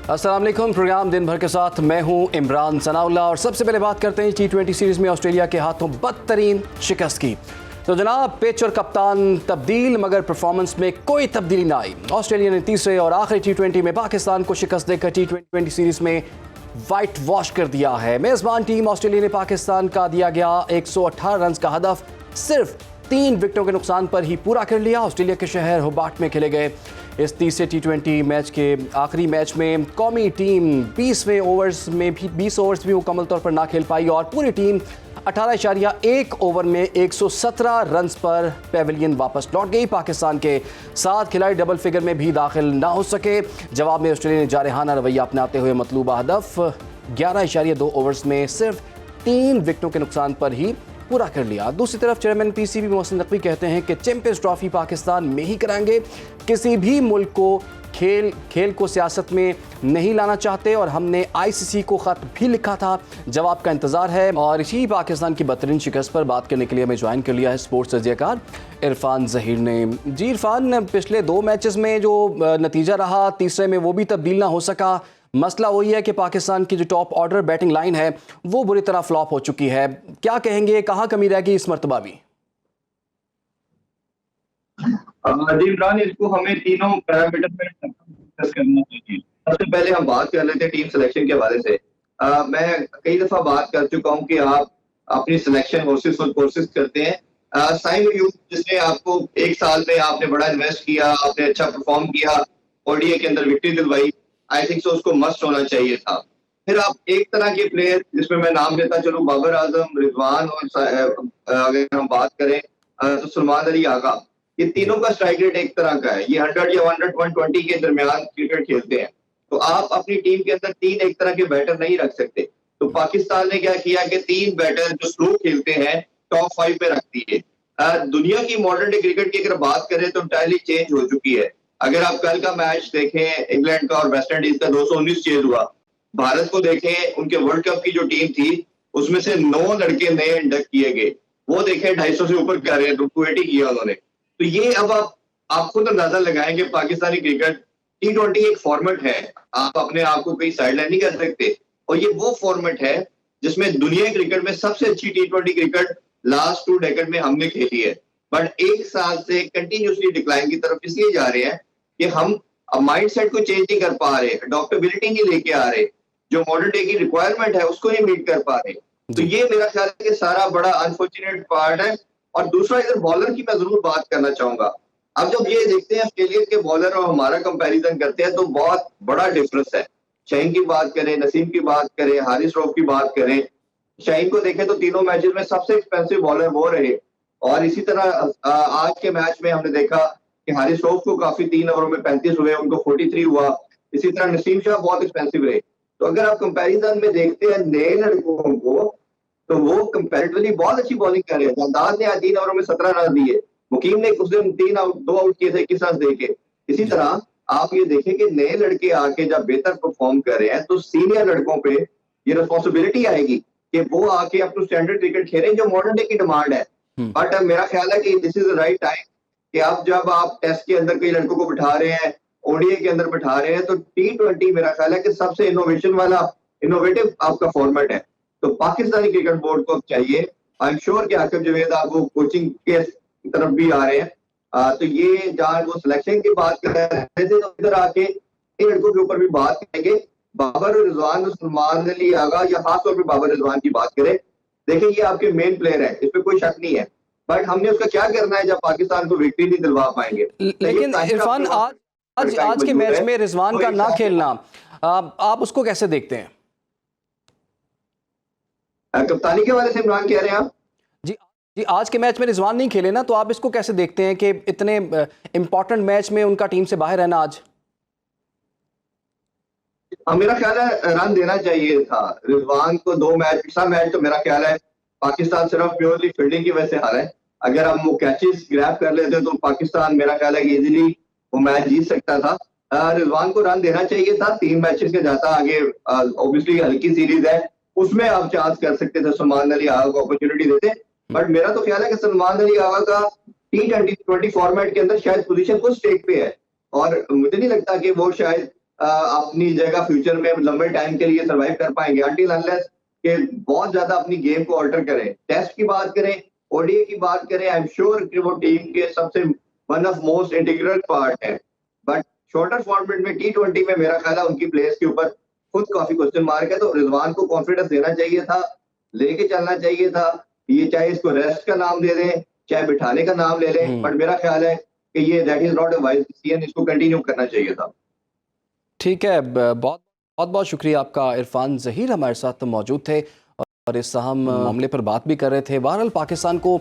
अस्सलाम वालेकुम। प्रोग्राम दिन भर के साथ मैं हूं इमरान सनाउल्लाह और सबसे पहले बात करते हैं T20 सीरीज़ में ऑस्ट्रेलिया के हाथों बदतरीन शिकस्त की। तो जनाब, पिच और कप्तान तब्दील मगर परफॉर्मेंस में कोई तब्दीली ना आई। ऑस्ट्रेलिया ने तीसरे और आखिरी T20 में पाकिस्तान को शिकस्त देकर T20 सीरीज़ में वाइट वॉश कर दिया है। मेज़बान टीम ऑस्ट्रेलिया ने पाकिस्तान का दिया गया 118 रन का हदफ सिर्फ 3 विकेटों के नुकसान पर ही पूरा कर लिया। ऑस्ट्रेलिया के शहर होबार्ट में खेले गए इस तीसरे T20 मैच के आखिरी मैच में कौमी टीम 20 ओवर्स भी मुकम्मल तौर पर ना खेल पाई और पूरी टीम 18.1 ओवर में 117 रन्स पर पेविलियन वापस लौट गई। पाकिस्तान के 7 खिलाड़ी डबल फिगर में भी दाखिल ना हो सके। जवाब में ऑस्ट्रेलिया ने जारहाना रवैया अपनाते हुए मतलूबा हदफ 11.2 ओवर्स में सिर्फ 3 विकेटों के नुकसान पर ही पूरा कर लिया। दूसरी तरफ चेयरमैन PCB मोहसिन नकवी कहते हैं कि चैंपियंस ट्रॉफी पाकिस्तान में ही कराएंगे। किसी भी मुल्क को खेल को सियासत में नहीं लाना चाहते और हमने ICC को खत भी लिखा था। जवाब का इंतजार है। और इसी पाकिस्तान की बदतरीन शिकस्त पर बात करने के लिए हमें ज्वाइन कर लिया है स्पोर्ट्स तजज़ियाकार इरफान ज़हीर ने। जी इरफान, पिछले 2 मैचेस में जो नतीजा रहा, तीसरे में वो भी तब्दील ना हो सका। मसला वही है कि पाकिस्तान की जो टॉप ऑर्डर बैटिंग लाइन है वो बुरी तरह फ्लॉप हो चुकी है। क्या कहेंगे, कहाँ कमी रह गई इस मर्तबा भी? इमरान, इसको हमें तीनों पैरामीटर में डिस्कस करना चाहिए। सबसे पहले हम बात कर लेते हैं टीम सिलेक्शन के हवाले से। मैं कई दफा बात कर चुका हूं कि आप अपनी सिलेक्शन कोर्सेज करते हैं। साइम अयूब, जिसने आपको 1 साल में आपने बड़ा इन्वेस्ट किया, आपने अच्छा परफॉर्म किया, ODI के अंदर विक्ट्री दिलवाई, आई थिंक सो उसको मस्ट होना चाहिए था। फिर आप एक तरह के प्लेयर, जिसमें मैं नाम लेता चलूं, बाबर आजम, रिजवान और अगर हम बात करें तो सलमान अली आगा, ये तीनों का स्ट्राइक रेट एक तरह का है। ये 100 या 100-120 के दरमियान क्रिकेट खेलते हैं। तो आप अपनी टीम के अंदर 3 एक तरह के बैटर नहीं रख सकते। तो पाकिस्तान ने क्या किया कि 3 बैटर जो स्लो खेलते हैं टॉप 5 पे रख दिए। दुनिया की मॉडर्न डे क्रिकेट की अगर बात करें तो इंटायरली चेंज हो चुकी है। अगर आप कल का मैच देखें, इंग्लैंड का और वेस्ट इंडीज का 219 चेज हुआ। भारत को देखें, उनके वर्ल्ड कप की जो टीम थी उसमें से 9 लड़के नए इंडक्ट किए गए। वो देखें 250 से ऊपर कर रहे हैं, 280 किया उन्होंने। तो ये अब आप खुद अंदाजा लगाएं कि पाकिस्तानी क्रिकेट T20 एक फॉर्मेट है। आप अपने आप को कहीं साइडलाइन नहीं कर सकते। और ये वो फॉर्मेट है जिसमें दुनिया क्रिकेट में सबसे अच्छी T20 क्रिकेट लास्ट 2 डेकेड में हमने खेली है। बट 1 साल से कंटिन्यूसली डिक्लाइन की तरफ इसलिए जा रहे हैं कि हम माइंड सेट को चेंज नहीं कर पा रहे, अडॉप्टेबिलिटी नहीं लेके आ रहे, जो मॉडर्न डे की रिक्वायरमेंट है उसको नहीं मीट कर पा रहे। तो ये मेरा ख्याल है कि सारा बड़ा अनफॉर्चुनेट पार्ट है। और दूसरा, इधर बॉलर की मैं जरूर बात करना चाहूंगा। अब जब ये देखते हैं ऑस्ट्रेलिया के बॉलर और हमारा कंपैरिजन करते हैं तो बहुत बड़ा डिफरेंस है। शाहीन की बात करें, नसीम की बात करें, हारिस रऊफ की बात करें। शाहीन को देखें तो तीनों मैचेस में सबसे एक्सपेंसिव बॉलर वो रहे। और इसी तरह आज के मैच में हमने देखा कि हारिस रऊफ को काफी 3 ओवरों में 35 हुए, उनको 43 हुआ। इसी तरह नसीम शाह बहुत एक्सपेंसिव रहे। तो अगर आप कंपैरिजन में देखते हैं नए लड़कों को तो वो कंपैरेटिवली बहुत अच्छी बॉलिंग कर रहे हैं। जंदाज ने आज 3 ओवरों में 17 रन दिए। मुकीम ने उस दिन 2 आउट किए थे 21 रन देके। इसी तरह आप ये देखें कि नए लड़के आके जब बेहतर परफॉर्म कर रहे हैं तो सीनियर लड़कों पे ये रिस्पॉन्सिबिलिटी आएगी कि वो आके अपनी स्टैंडर्ड क्रिकेट खेलें जो मॉडर्न डे की डिमांड है। बट मेरा ख्याल है कि this is the right time कि अब जब आप टेस्ट के अंदर कई लड़कों को बिठा रहे हैं, ODI के अंदर बिठा रहे हैं, तो T20 मेरा ख्याल है कि सबसे इनोवेटिव आपका फॉर्मेट है। तो पाकिस्तानी क्रिकेट बोर्ड को चाहिए, आई एम श्योर कि आकिब जवेद आप वो कोचिंग के तरफ भी आ रहे हैं। तो ये जहाँ वो सिलेक्शन की बात कर रहे थे तो इधर आके इन लड़कों के ऊपर भी बात करेंगे। बाबर रिजवान, सलमान अली आगा या खासतौर पर बाबर रिजवान की बात करें, देखिए ये आपके मेन प्लेयर है, इस पर कोई शक नहीं है। बट हमने उसका क्या करना है जब पाकिस्तान को विक्ट्री नहीं दिलवा पाएंगे। लेकिन इरफान, आज के मैच में रिजवान का ना खेलना आप उसको कैसे देखते हैं? कप्तानी के हवाले से इमरान कह रहे हैं आप? जी, आज के मैच में रिजवान नहीं खेले ना, तो आप इसको कैसे देखते हैं कि इतने इंपॉर्टेंट मैच में उनका टीम से बाहर रहना आज? मेरा ख्याल है रन देना चाहिए था रिजवान को। 2 मैच, पिछला मैच तो मेरा ख्याल है पाकिस्तान सिर्फ प्योरली फील्डिंग की वजह से हारा है। अगर हम वो कैचेस ग्रैब कर लेते तो पाकिस्तान मेरा ख्याल है कि इजीली वो मैच जीत सकता था। रिजवान को रन देना चाहिए था। 3 मैचेस के जाता आगे, ऑब्वियसली हल्की सीरीज है, उसमें आप चांस कर सकते थे, सलमान अली आगा को अपॉर्चुनिटी देते। बट मेरा तो ख्याल है कि सलमान अली आगा का T20 फॉर्मेट के अंदर शायद पोजीशन कुछ स्टेक पे है और मुझे नहीं लगता कि वो शायद اپنی جگہ فیوچر میں لمبے ٹائم کے لیے سروائیو کر پائیں گے انٹل انلیس کہ بہت زیادہ اپنی گیم کو آلٹر کریں. ٹیسٹ کی بات کریں, او ڈی اے کی بات کریں, آئی ایم شیور کہ وہ ٹیم کے سب سے one of most integral part ہے. بٹ شارٹر فارمیٹ میں T20 میں میرا خیال ہے ان کی پلیئرز کے اوپر خود کافی کوسچن مارک ہے. تو رضوان کو کانفیڈنس دینا چاہیے تھا, لے کے چلنا چاہیے تھا. یہ چاہے اس کو ریسٹ کا نام دے دیں, چاہے بٹھانے کا نام لے لیں, بٹ میرا خیال ہے کہ یہ that is not a wise decision, اس کو کنٹینیو کرنا چاہیے تھا. ٹھیک ہے, بہت بہت شکریہ آپ کا. عرفان ظہیر ہمارے ساتھ موجود تھے اور اس اہم معاملے پر بات بھی کر رہے تھے. بہرحال پاکستان کو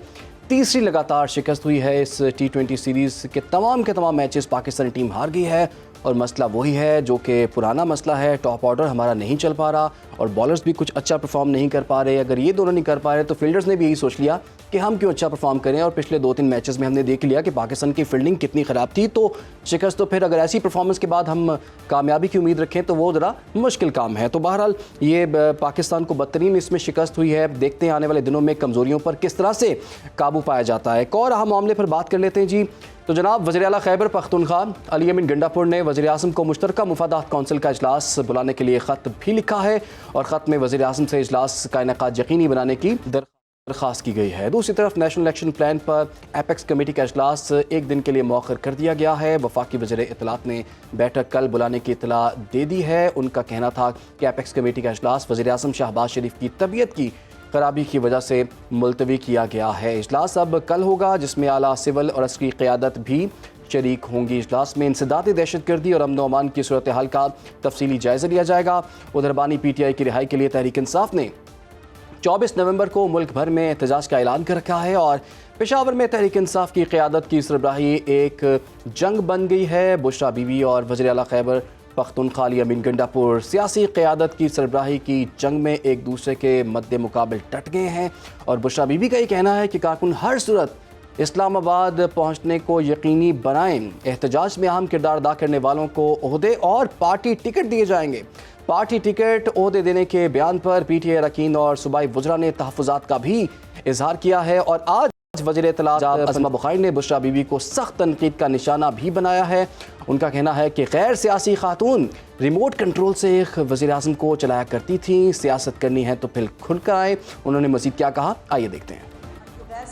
تیسری لگاتار شکست ہوئی ہے اس T20 سیریز کے تمام میچز پاکستانی ٹیم ہار گئی ہے, اور مسئلہ وہی ہے جو کہ پرانا مسئلہ ہے. ٹاپ آرڈر ہمارا نہیں چل پا رہا اور بالرز بھی کچھ اچھا پرفارم نہیں کر پا رہے. اگر یہ دونوں نہیں کر پا رہے تو فیلڈرز نے بھی یہی سوچ لیا کہ ہم کیوں اچھا پرفارم کریں, اور پچھلے 2-3 میچز میں ہم نے دیکھ لیا کہ پاکستان کی فیلڈنگ کتنی خراب تھی. تو شکست تو پھر اگر ایسی پرفارمنس کے بعد ہم کامیابی کی امید رکھیں تو وہ ذرا مشکل کام ہے. تو بہرحال یہ پاکستان کو بدترین اس میں شکست ہوئی ہے. دیکھتے ہیں آنے والے دنوں میں کمزوریوں پر کس طرح سے قابو پایا جاتا ہے. ایک اور اہم معاملے پر بات کر لیتے ہیں جی. تو جناب وزیر اعلیٰ خیبر پختونخوا علی امین گنڈاپور نے وزیر اعظم کو مشترکہ مفادات کونسل کا اجلاس بلانے کے لیے خط بھی لکھا ہے, اور خط میں وزیر اعظم سے اجلاس کا انعقاد یقینی بنانے کی درخواست کی گئی ہے. دوسری طرف نیشنل الیکشن پلان پر ایپیکس کمیٹی کا اجلاس ایک دن کے لیے مؤخر کر دیا گیا ہے. وفاقی وزیر اطلاعات نے بیٹھک کل بلانے کی اطلاع دے دی ہے. ان کا کہنا تھا کہ ایپیکس کمیٹی کا اجلاس وزیر اعظم شہباز شریف کی طبیعت کی خرابی کی وجہ سے ملتوی کیا گیا ہے. اجلاس اب کل ہوگا جس میں اعلیٰ سول اور عسکری قیادت بھی شریک ہوں گی. اجلاس میں انسداد دہشت گردی اور امن و امان کی صورتحال کا تفصیلی جائزہ لیا جائے گا. ادھر بانی پی ٹی آئی کی رہائی کے لیے تحریک انصاف نے 24 نومبر کو ملک بھر میں احتجاج کا اعلان کر رکھا ہے, اور پشاور میں تحریک انصاف کی قیادت کی سربراہی ایک جنگ بن گئی ہے. بشرا بیوی اور وزیر اعلیٰ خیبر پختونخوا علی امین گنڈاپور سیاسی قیادت کی سربراہی کی جنگ میں ایک دوسرے کے مد مقابل ڈٹ گئے ہیں, اور بشرا بیوی کا یہ کہنا ہے کہ کارکن ہر صورت اسلام آباد پہنچنے کو یقینی بنائیں. احتجاج میں اہم کردار ادا کرنے والوں کو عہدے اور پارٹی ٹکٹ دیے جائیں گے. پارٹی ٹکٹ عہدے دینے کے بیان پر پی ٹی آئی اراکین اور صوبائی وزراء نے تحفظات کا بھی اظہار کیا ہے, اور آج وزیر اطلاعات اسما بخاری نے بشرا بیوی کو سخت تنقید کا نشانہ بھی بنایا ہے. ان کا کہنا ہے کہ غیر سیاسی خاتون ریموٹ کنٹرول سے ایک وزیر اعظم کو چلایا کرتی تھیں. سیاست کرنی ہے تو پھر کھل کر آئے. انہوں نے مزید کیا کہا, آئیے دیکھتے ہیں.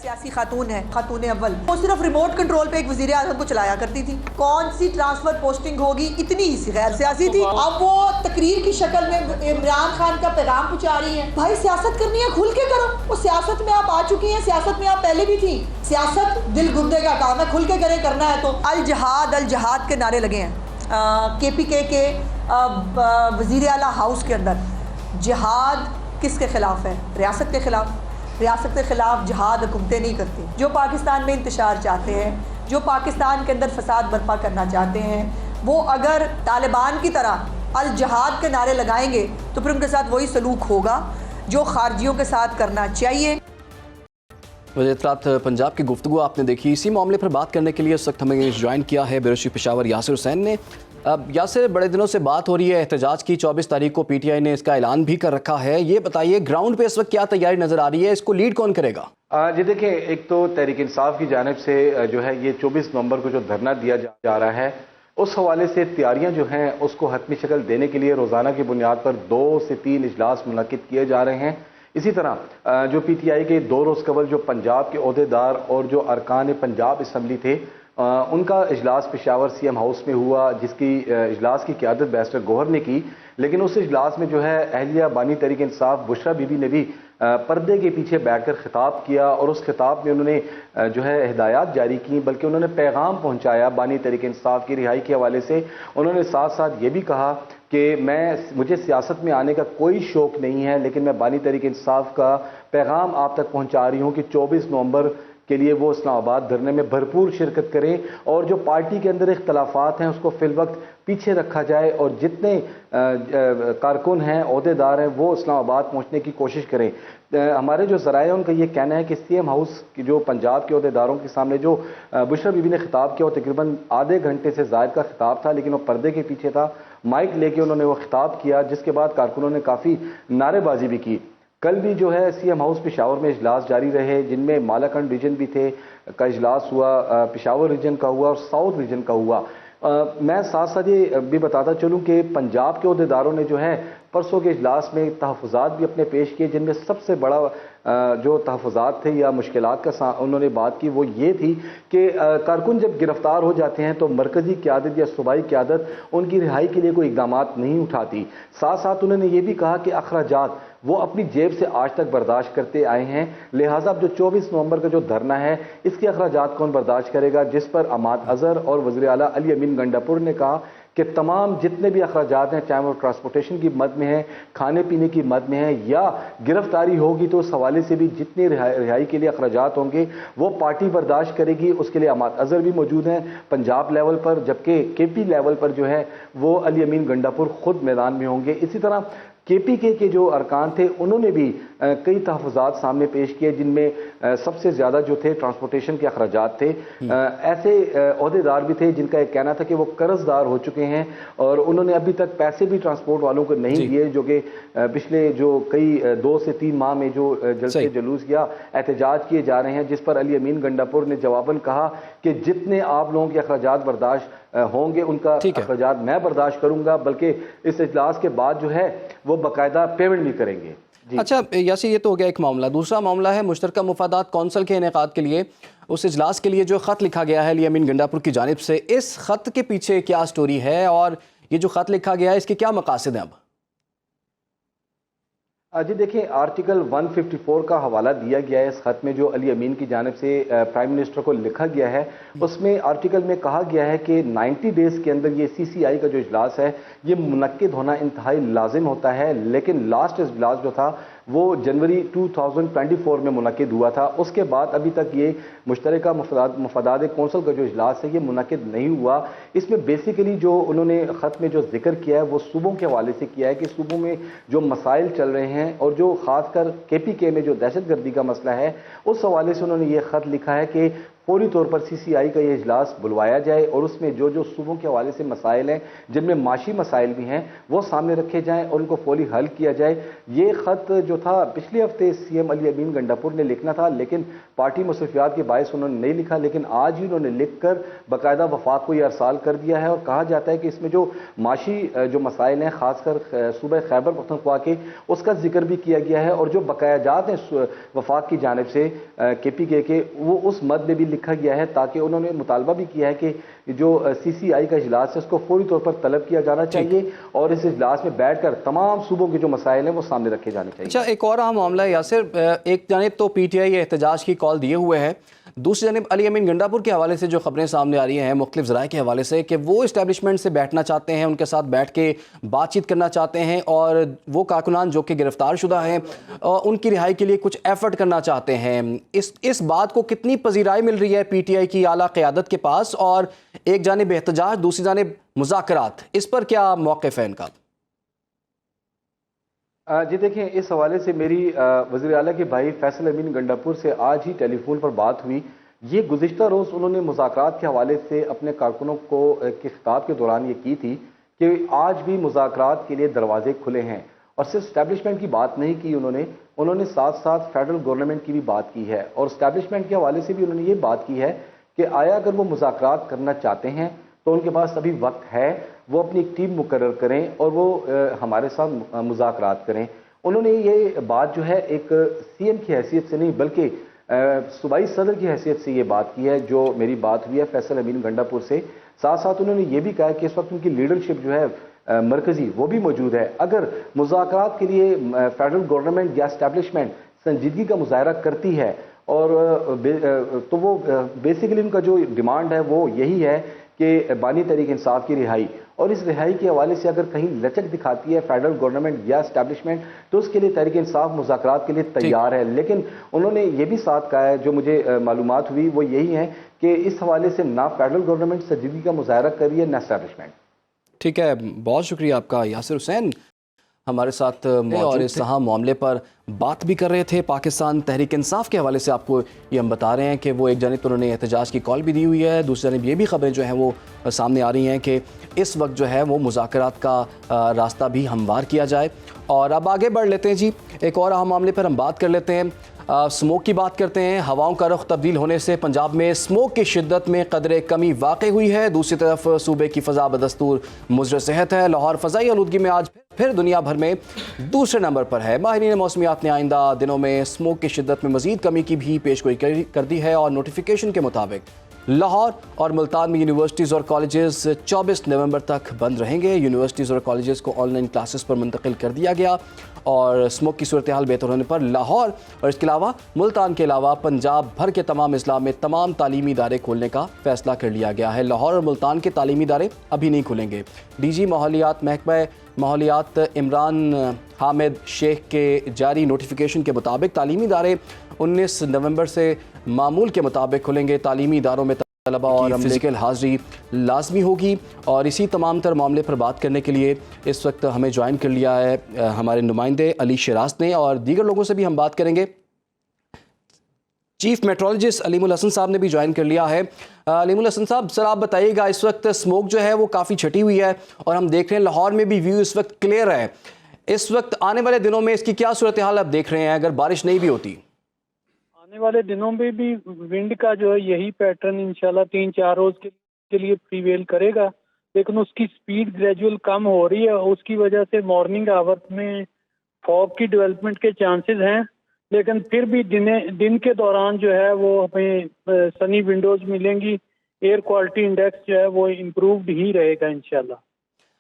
سیاسی خاتون ہے, خاتون اول, وہ صرف ریموٹ کنٹرول پہ ایک وزیر اعظم کو چلایا کرتی تھی. کون سی ٹرانسفر پوسٹنگ ہوگی, اتنی ہی غیر سیاسی تھی. اب وہ تقریر کی شکل میں عمران خان کا پیغام پہنچا رہی ہیں, بھائی سیاست کرنی ہے کھل کے کرو. وہ سیاست میں آپ آ چکی ہیں, سیاست میں آپ پہلے بھی تھی. سیاست دل گردے کا کام ہے, کھل کے کرے, کرنا ہے تو. الجہاد الجہاد کے نعرے لگے ہیں کے پی کے وزیر اعلیٰ ہاؤس کے اندر. جہاد کس کے خلاف ہے؟ ریاست کے خلاف. ریاست کے خلاف جہاد حکومتیں نہیں کرتی. جو پاکستان میں انتشار چاہتے ہیں, جو پاکستان کے اندر فساد برپا کرنا چاہتے ہیں, وہ اگر طالبان کی طرح الجہاد کے نعرے لگائیں گے تو پھر ان کے ساتھ وہی سلوک ہوگا جو خارجیوں کے ساتھ کرنا چاہیے. وزیر اطلاعات پنجاب کی گفتگو آپ نے دیکھی. اسی معاملے پر بات کرنے کے لیے اس وقت ہمیں جوائن کیا ہے بیروشی پشاور یاسر حسین نے. اب یاسر, بڑے دنوں سے بات ہو رہی ہے احتجاج کی, 24 تاریخ کو پی ٹی آئی نے اس کا اعلان بھی کر رکھا ہے. یہ بتائیے گراؤنڈ پہ اس وقت کیا تیاری نظر آ رہی ہے, اس کو لیڈ کون کرے گا؟ جی دیکھیں, ایک تو تحریک انصاف کی جانب سے جو ہے یہ 24 نومبر کو جو دھرنا دیا جا رہا ہے, اس حوالے سے تیاریاں جو ہیں اس کو حتمی شکل دینے کے لیے روزانہ کی بنیاد پر 2 سے 3 اجلاس منعقد کیے جا رہے ہیں. اسی طرح جو پی ٹی آئی کے 2 روز قبل جو پنجاب کے عہدیدار اور جو ارکان پنجاب اسمبلی تھے, ان کا اجلاس پشاور سی ایم ہاؤس میں ہوا, جس کی اجلاس کی قیادت بیرسٹر گوہر نے کی. لیکن اس اجلاس میں جو ہے اہلیہ بانی تحریک انصاف بشرا بیوی نے بھی پردے کے پیچھے بیٹھ کر خطاب کیا, اور اس خطاب میں انہوں نے جو ہے ہدایات جاری کی, بلکہ انہوں نے پیغام پہنچایا بانی تحریک انصاف کی رہائی کے حوالے سے. انہوں نے ساتھ ساتھ یہ بھی کہا کہ مجھے سیاست میں آنے کا کوئی شوق نہیں ہے, لیکن میں بانی تحریک انصاف کا پیغام آپ تک پہنچا رہی ہوں کہ 24 نومبر کے لیے وہ اسلام آباد دھرنے میں بھرپور شرکت کریں, اور جو پارٹی کے اندر اختلافات ہیں اس کو فی الوقت پیچھے رکھا جائے, اور جتنے کارکن ہیں, عہدیدار ہیں, وہ اسلام آباد پہنچنے کی کوشش کریں. ہمارے جو ذرائع ہیں ان کا یہ کہنا ہے کہ سی ایم ہاؤس کی جو پنجاب کے عہدیداروں کے سامنے جو بشرا بیوی نے خطاب کیا وہ تقریباً آدھے گھنٹے سے زائد کا خطاب تھا, لیکن وہ پردے کے پیچھے تھا. مائک لے کے انہوں نے وہ خطاب کیا, جس کے بعد کارکنوں نے کافی نعرے بازی بھی کی. کل بھی جو ہے سی ایم ہاؤس پشاور میں اجلاس جاری رہے, جن میں مالاکنڈ ریجن بھی تھے کا اجلاس ہوا, پشاور ریجن کا ہوا اور ساؤتھ ریجن کا ہوا. मैं साथ साथ ये भी बताता चलूं कि पंजाब के अहदेदारों ने जो है परसों के इजलास में तहफ़्फ़ुज़ात भी अपने पेश किए, जिनमें सबसे बड़ा जो तहफ़्फ़ुज़ात थे या मुश्किलात का उन्होंने बात की वो ये थी कि कारकुन जब गिरफ्तार हो जाते हैं तो मरकज़ी क़यादत या सूबाई क़यादत उनकी रिहाई के लिए कोई इक़दामात नहीं उठाती। साथ साथ उन्होंने ये भी कहा कि अखराजात वो अपनी जेब से आज तक बर्दाश्त करते आए हैं, लिहाजा अब जो 24 नवंबर का जो धरना है इसके अखराजात कौन बर्दाश्त करेगा, जिस पर अमाद अज़हर और वज़ीर आला अली अमीन गंडापुर ने कहा कि तमाम जितने भी अखराजात हैं, चाहे वो ट्रांसपोर्टेशन की मद में है, खाने पीने की मद में है या गिरफ्तारी होगी तो उस हवाले से भी जितने रिहाई के लिए अखराजात होंगे वो पार्टी बर्दाश्त करेगी। उसके लिए अमाद अज़हर भी मौजूद हैं पंजाब लेवल पर, जबकि केपी लेवल पर जो है वो अली अमीन गंडापुर खुद मैदान में होंगे। इसी तरह केपीके के जो अरकान थे उन्होंने भी कई तहफ़्फ़ुज़ात सामने पेश किए, जिनमें सबसे ज़्यादा जो थे ट्रांसपोर्टेशन के अखराजात थे। ऐसे अहदेदार भी थे जिनका एक कहना था कि वो कर्जदार हो चुके हैं और उन्होंने अभी तक पैसे भी ट्रांसपोर्ट वालों को नहीं दिए, जो कि पिछले जो कई 2 से 3 माह में जो जलसे जुलूस या एहतजाज किए जा रहे हैं, जिस पर अली अमीन गंडापुर ने जवाबन कहा कि जितने आप लोगों के अखराजात बर्दाश्त होंगे उनका अखराजात मैं बर्दाश्त करूंगा, बल्कि इस इजलास के बाद जो है वो बाकायदा पेमेंट भी करेंगे। अच्छा यासिर, ये तो हो गया एक मामला। दूसरा मामला है मुश्तरका मुफादात कौंसिल के इनेकाद के लिए उस इजलास के लिए जो ख़त लिखा गया है अली अमीन गंडापुर की जानिब से। इस ख़त के पीछे क्या स्टोरी है और ये जो ख़त लिखा गया है इसके क्या मकासद हैं? अब जी देखिए, आर्टिकल 154 का हवाला दिया गया है इस खत में जो अली अमीन की जानिब से प्राइम मिनिस्टर को लिखा गया है। उसमें आर्टिकल में कहा गया है कि 90 डेज़ के अंदर ये CCI का जो इजलास है ये मुनक्किद होना इंतहाई लाजिम होता है, लेकिन लास्ट इजलास जो था वो जनवरी 2024 में मुनक्किद हुआ था। उसके बाद अभी तक ये मुश्तरका मफादात कौंसिल का जो इजलास है ये मुनक्किद नहीं हुआ। इसमें बेसिकली जो उन्होंने ख़त में जो जिक्र किया है वो सूबों के हवाले से किया है कि सूबों में जो मसाइल चल रहे हैं और जो ख़ासकर KPK में जो दहशतगर्दी का मसला है उस हवाले से उन्होंने ये ख़त लिखा है कि फौरी तौर पर CCI का ये इजलास बुलवाया जाए और उसमें जो जो सूबों के हवाले से मसाइल हैं, जिनमें माशी मसाइल भी हैं, वो सामने रखे जाएं और उनको फौरी हल किया जाए। ये ख़त जो था पिछले हफ्ते CM अली अमीन गंडापुर ने लिखना था, लेकिन पार्टी मसरूफियात के बायस उन्होंने नहीं लिखा, लेकिन आज ही उन्होंने लिख कर बाकायदा वफाक को ये अरसाल कर दिया है। और कहा जाता है कि इसमें जो माशी जो मसाइल हैं ख़ासकर सूबे खैबर पख्तूनख्वा के, उसका जिक्र भी किया गया है और जो बकायाजात हैं वफाक की जानिब से KPK के, वो उस मद में भी लिखा गया है, ताकि उन्होंने मुतालबा भी किया है कि जो CCI का इजलास है उसको फौरी तौर पर तलब किया जाना चाहिए और इस इजलास में बैठकर तमाम सूबों के जो मसाइल हैं वो सामने रखे जाने चाहिए। अच्छा, एक और अहम मामला है यासिर, एक जानिब तो PTI एहतजाज की कॉल दिए हुए है, दूसरी जानिब अली अमीन गंडापुर के हवाले से जो खबरें सामने आ रही हैं मुख्तलिफ ज़राए के हवाले से कि वो इस्टेब्लिशमेंट से बैठना चाहते हैं, उनके साथ बैठ के बातचीत करना चाहते हैं और वो कारकुनान जो कि गिरफ्तार शुदा हैं उनकी रिहाई के लिए कुछ एफर्ट करना चाहते हैं। इस बात को कितनी पजीराई मिल रही है PTI की आला क़यादत के पास? और एक जानिब एहतजाज, दूसरी जानिब मुज़ाकरात, इस पर क्या मौक़िफ़ है इनका? जी देखिए, इस हवाले से मेरी वज़ीर आला के भाई फैसल अमीन गंडापुर से आज ही टेलीफोन पर बात हुई। ये गुज़िश्ता रोज़ उन्होंने मुज़ाकरात के हवाले से अपने कारकुनों को के खिताब के दौरान ये की थी कि आज भी मुज़ाकरात के लिए दरवाजे खुले हैं। और सिर्फ इस्टेब्लिशमेंट की बात नहीं की उन्होंने साथ साथ फेडरल गवर्नमेंट की भी बात की है और इस्टेब्लिशमेंट के हवाले से भी उन्होंने ये बात की है कि आया अगर वो मुज़ाकरात करना चाहते हैं तो उनके पास अभी वक्त है, वो अपनी एक टीम मुकर्रर करें और वो हमारे साथ मुज़ाकरात करें। उन्होंने ये बात जो है एक CM की हैसियत से नहीं बल्कि सूबाई सदर की हैसियत से ये बात की है जो मेरी बात हुई है फैसल अमीन गंडापुर से। साथ साथ उन्होंने ये भी कहा कि इस वक्त उनकी लीडरशिप जो है मरकजी वो भी मौजूद है। अगर मुज़ाकरात के लिए फेडरल गवर्नमेंट या एस्टेब्लिशमेंट संजीदगी का मुजाहरा करती है और तो वो बेसिकली उनका जो डिमांड है वो यही है कि बानी तहरीक इंसाफ की रिहाई, और इस रिहाई के हवाले से अगर कहीं लचक दिखाती है फेडरल गवर्नमेंट या एस्टेब्लिशमेंट तो उसके लिए तहरीक इंसाफ मुज़ाकरात के लिए तैयार है। लेकिन उन्होंने ये भी साथ कहा है, जो मुझे मालूमात हुई वो यही है कि इस हवाले से ना फेडरल गवर्नमेंट संजीदगी का मुजाहरा कर रही है ना एस्टेब्लिशमेंट। ठीक है, बहुत शुक्रिया आपका यासिर हुसैन। ہمارے ساتھ اور اس اہم معاملے پر بات بھی کر رہے تھے. پاکستان تحریک انصاف کے حوالے سے آپ کو یہ ہم بتا رہے ہیں کہ وہ ایک جانب تو انہوں نے احتجاج کی کال بھی دی ہوئی ہے, دوسری جانب یہ بھی خبریں جو ہیں وہ سامنے آ رہی ہیں کہ اس وقت جو ہے وہ مذاکرات کا راستہ بھی ہموار کیا جائے. اور اب آگے بڑھ لیتے ہیں جی, ایک اور اہم معاملے پر ہم بات کر لیتے ہیں. سموک کی بات کرتے ہیں. ہواؤں کا رخ تبدیل ہونے سے پنجاب میں سموک کی شدت میں قدرے کمی واقع ہوئی ہے. دوسری طرف صوبے کی فضا بدستور مضر صحت ہے. لاہور فضائی آلودگی میں آج پھر دنیا بھر میں دوسرے نمبر پر ہے. ماہرین موسمیات نے آئندہ دنوں میں سموک کی شدت میں مزید کمی کی بھی پیشگوئی کر دی ہے, اور نوٹیفیکیشن کے مطابق لاہور اور ملتان میں یونیورسٹیز اور کالجز 24 نومبر تک بند رہیں گے. یونیورسٹیز اور کالجز کو آن لائن کلاسز پر منتقل کر دیا گیا, اور سموک کی صورتحال بہتر ہونے پر لاہور اور اس کے علاوہ ملتان کے علاوہ پنجاب بھر کے تمام اضلاع میں تمام تعلیمی ادارے کھولنے کا فیصلہ کر لیا گیا ہے. لاہور اور ملتان کے تعلیمی ادارے ابھی نہیں کھلیں گے. ڈی جی ماحولیات محکمہ ماحولیات عمران حامد شیخ کے جاری نوٹیفیکیشن کے مطابق تعلیمی ادارے 19 نومبر سے معمول کے مطابق کھلیں گے. تعلیمی اداروں میں طلبہ اور فزیکل حاضری لازمی ہوگی. اور اسی تمام تر معاملے پر بات کرنے کے لیے اس وقت ہمیں جوائن کر لیا ہے ہمارے نمائندے علی شیراز نے, اور دیگر لوگوں سے بھی ہم بات کریں گے. چیف میٹرولوجسٹ علیم الحسن صاحب نے بھی جوائن کر لیا ہے. علیم الحسن صاحب, سر آپ بتائیے گا, اس وقت سموک جو ہے وہ کافی چھٹی ہوئی ہے, اور ہم دیکھ رہے ہیں لاہور میں بھی ویو اس وقت کلیئر ہے. اس وقت آنے والے دنوں میں اس کی کیا صورتحال آپ دیکھ رہے ہیں اگر بارش نہیں بھی ہوتی؟ آنے والے دنوں میں بھی ونڈ کا جو ہے یہی پیٹرن انشاءاللہ 3-4 روز کے لیے پریویل کرے گا, لیکن اس کی سپیڈ گریجول کم ہو رہی ہے. اس کی وجہ سے مارننگ آورس میں فوگ کی ڈیولپمنٹ کے چانسز ہیں, لیکن پھر بھی دن کے دوران جو ہے وہ ہمیں سنی ونڈوز ملیں گی. ایئر کوالٹی انڈیکس جو ہے وہ امپرووڈ ہی رہے گا انشاءاللہ.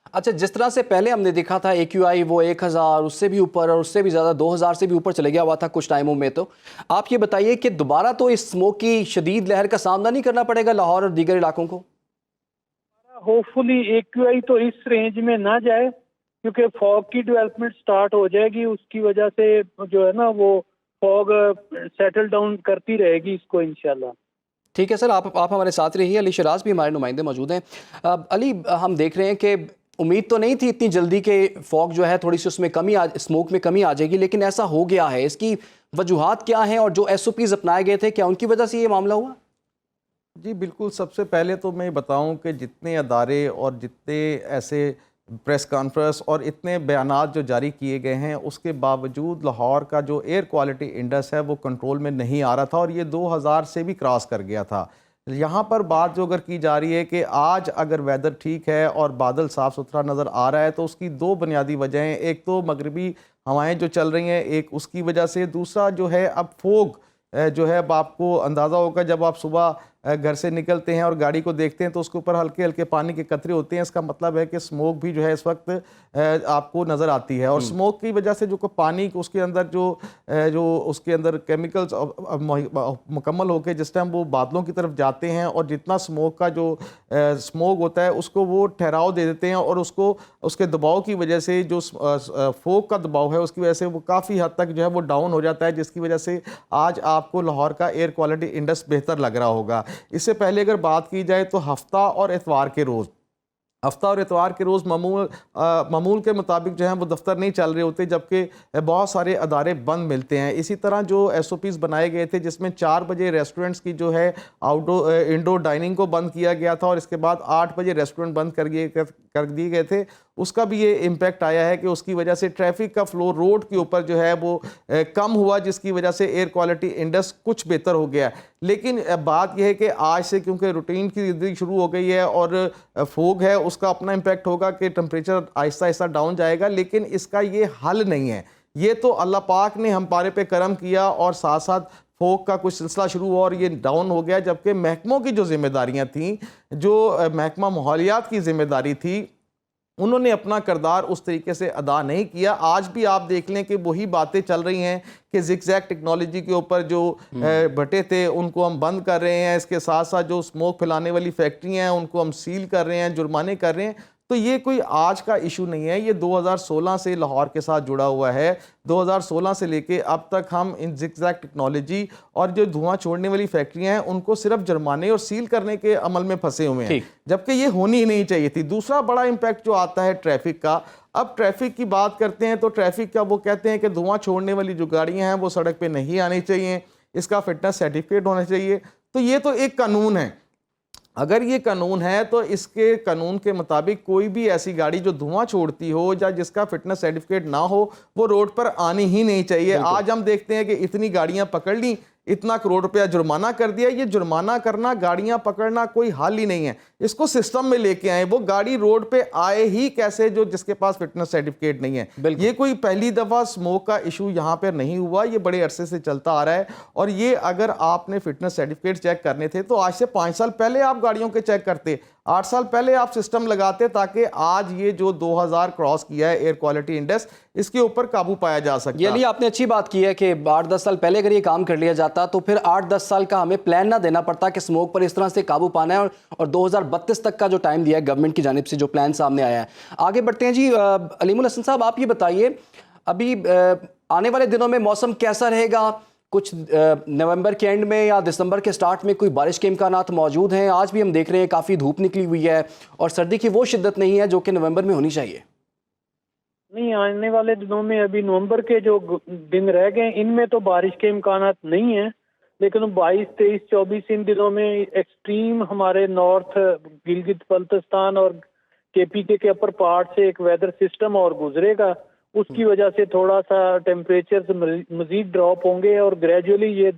اچھا, جس طرح سے پہلے ہم نے دیکھا تھا AQI وہ 1000 اس سے بھی اوپر اور اس سے بھی زیادہ 2000 سے بھی اوپر چلے گیا ہوا تھا کچھ ٹائموں میں, تو آپ یہ بتائیے کہ دوبارہ تو اس سموک کی شدید لہر کا سامنا نہیں کرنا پڑے گا لاہور اور دیگر علاقوں کو؟ ہوپ فلی AQI تو اس رینج میں نہ جائے, کیونکہ فوگ کی ڈیولپمنٹ سٹارٹ ہو جائے گی. اس کی وجہ سے جو ہے نا وہ فوگ سیٹل ڈاؤن کرتی رہے گی اس کو انشاءاللہ. ٹھیک ہے سر, آپ ہمارے ساتھ رہیے. علی شیراز بھی ہمارے نمائندے موجود ہیں. علی, ہم دیکھ رہے ہیں کہ امید تو نہیں تھی اتنی جلدی کہ فوگ جو ہے تھوڑی سی اس میں کمی سموک میں کمی آ جائے گی, لیکن ایسا ہو گیا ہے. اس کی وجوہات کیا ہیں, اور جو SOPs اپنائے گئے تھے کیا ان کی وجہ سے یہ معاملہ ہوا؟ جی بالکل, سب سے پہلے تو میں بتاؤں کہ جتنے ادارے اور جتنے ایسے پریس کانفرنس اور اتنے بیانات جو جاری کیے گئے ہیں, اس کے باوجود لاہور کا جو ایئر کوالٹی انڈیکس ہے وہ کنٹرول میں نہیں آ رہا تھا, اور یہ 2000 سے بھی کراس کر گیا تھا. یہاں پر بات جو اگر کی جا رہی ہے کہ آج اگر ویدر ٹھیک ہے اور بادل صاف ستھرا نظر آ رہا ہے, تو اس کی 2 بنیادی وجہیں ہیں. ایک تو مغربی ہوائیں جو چل رہی ہیں, ایک اس کی وجہ سے, دوسرا جو ہے اب فوگ جو ہے اب آپ کو اندازہ ہوگا جب آپ صبح گھر سے نکلتے ہیں اور گاڑی کو دیکھتے ہیں تو اس کے اوپر ہلکے ہلکے پانی کے قطرے ہوتے ہیں. اس کا مطلب ہے کہ سموک بھی جو ہے اس وقت آپ کو نظر آتی ہے, اور سموک کی وجہ سے جو پانی اس کے اندر جو اس کے اندر کیمیکلز مکمل ہو کے جس ٹائم وہ بادلوں کی طرف جاتے ہیں, اور جتنا سموک کا جو سموک ہوتا ہے اس کو وہ ٹھہراؤ دے دیتے ہیں, اور اس کے دباؤ کی وجہ سے جو فوگ کا دباؤ ہے اس کی وجہ سے وہ کافی حد تک جو ہے وہ ڈاؤن ہو جاتا ہے, جس کی وجہ سے آج آپ کو لاہور کا ایئر کوالٹی انڈیکس بہتر لگ رہا ہوگا. اس سے پہلے اگر بات کی جائے تو ہفتہ اور اتوار کے روز معمول کے مطابق جو ہیں وہ دفتر نہیں چل رہے ہوتے, جبکہ بہت سارے ادارے بند ملتے ہیں. اسی طرح جو SOPs بنائے گئے تھے جس میں 4 بجے ریسٹورنٹس کی جو ہے انڈور ڈائننگ کو بند کیا گیا تھا, اور اس کے بعد 8 بجے ریسٹورنٹ بند کر دیے گئے تھے, اس کا بھی یہ امپیکٹ آیا ہے کہ اس کی وجہ سے ٹریفک کا فلو روڈ کے اوپر جو ہے وہ کم ہوا, جس کی وجہ سے ایئر کوالٹی انڈیکس کچھ بہتر ہو گیا. لیکن بات یہ ہے کہ آج سے کیونکہ روٹین کی زندگی شروع ہو گئی ہے اور فوگ ہے, اس کا اپنا امپیکٹ ہوگا کہ ٹمپریچر آہستہ آہستہ ڈاؤن جائے گا, لیکن اس کا یہ حل نہیں ہے. یہ تو اللہ پاک نے ہم پارے پہ کرم کیا اور ساتھ ساتھ فوگ کا کچھ سلسلہ شروع ہوا اور یہ ڈاؤن ہو گیا, جبکہ محکموں کی جو ذمہ داریاں تھیں, جو محکمہ ماحولیات کی ذمہ داری تھی, انہوں نے اپنا کردار اس طریقے سے ادا نہیں کیا. آج بھی آپ دیکھ لیں کہ وہی باتیں چل رہی ہیں کہ زگ زیگ ٹیکنالوجی کے اوپر جو بٹے تھے ان کو ہم بند کر رہے ہیں, اس کے ساتھ ساتھ جو سموک پھیلانے والی فیکٹریاں ہیں ان کو ہم سیل کر رہے ہیں, جرمانے کر رہے ہیں. تو یہ کوئی آج کا ایشو نہیں ہے, یہ 2016 سے لاہور کے ساتھ جڑا ہوا ہے. 2016 سے لے کے اب تک ہم ان زگ زیگ ٹیکنالوجی اور جو دھواں چھوڑنے والی فیکٹریاں ہیں ان کو صرف جرمانے اور سیل کرنے کے عمل میں پھنسے ہوئے ہیں, جبکہ یہ ہونی ہی نہیں چاہیے تھی. دوسرا بڑا امپیکٹ جو آتا ہے ٹریفک کا, اب ٹریفک کی بات کرتے ہیں تو ٹریفک کا وہ کہتے ہیں کہ دھواں چھوڑنے والی جو گاڑیاں ہیں وہ سڑک پہ نہیں آنی چاہیے، اس کا فٹنس سرٹیفکیٹ ہونا چاہیے. تو یہ تو ایک قانون ہے. اگر یہ قانون ہے تو اس کے قانون کے مطابق کوئی بھی ایسی گاڑی جو دھواں چھوڑتی ہو یا جس کا فٹنس سرٹیفکیٹ نہ ہو وہ روڈ پر آنی ہی نہیں چاہیے. آج ہم دیکھتے ہیں کہ اتنی گاڑیاں پکڑ لیں، اتنا کروڑ روپیہ جرمانہ کر دیا. یہ جرمانہ کرنا، گاڑیاں پکڑنا کوئی حل ہی نہیں ہے. اس کو سسٹم میں لے کے آئیں. وہ گاڑی روڈ پہ آئے ہی کیسے جو جس کے پاس فٹنس سرٹیفکیٹ نہیں ہے. یہ کوئی پہلی دفعہ سموک کا ایشو یہاں پہ نہیں ہوا، یہ بڑے عرصے سے چلتا آ رہا ہے. اور یہ اگر آپ نے فٹنس سرٹیفکیٹ چیک کرنے تھے تو آج سے 5 سال پہلے آپ گاڑیوں کے چیک کرتے، 8 سال پہلے آپ سسٹم لگاتے تاکہ آج یہ جو 2000 کراس کیا ہے ایئر کوالٹی انڈیکس، اس کے اوپر قابو پایا جا سکتا. یہ آپ نے اچھی بات کی ہے کہ 8-10 سال پہلے اگر یہ کام کر لیا جاتا تو پھر 8-10 سال کا ہمیں پلان نہ دینا پڑتا کہ سموک پر اس طرح سے قابو پانا ہے، اور 2032 تک کا جو ٹائم دیا ہے گورنمنٹ کی جانب سے جو پلان سامنے آیا ہے. آگے بڑھتے ہیں جی. علیم الحسن صاحب آپ یہ بتائیے ابھی آنے والے دنوں میں موسم کیسا رہے گا؟ کچھ نومبر کے اینڈ میں یا دسمبر کے سٹارٹ میں کوئی بارش کے امکانات موجود ہیں؟ آج بھی ہم دیکھ رہے ہیں کافی دھوپ نکلی ہوئی ہے اور سردی کی وہ شدت نہیں ہے جو کہ نومبر میں ہونی چاہیے. نہیں، آنے والے دنوں میں ابھی نومبر کے جو دن رہ گئے ان میں تو بارش کے امکانات نہیں ہیں، لیکن 22, 23, 24 ان دنوں میں ایکسٹریم ہمارے نارتھ گلگت بلتستان اور KPK کے اپر پارٹ سے ایک ویدر سسٹم اور گزرے گا. اس کی وجہ سے تھوڑا سا ٹیمپریچر مزید ڈراپ ہوں گے اور گریجولی یہ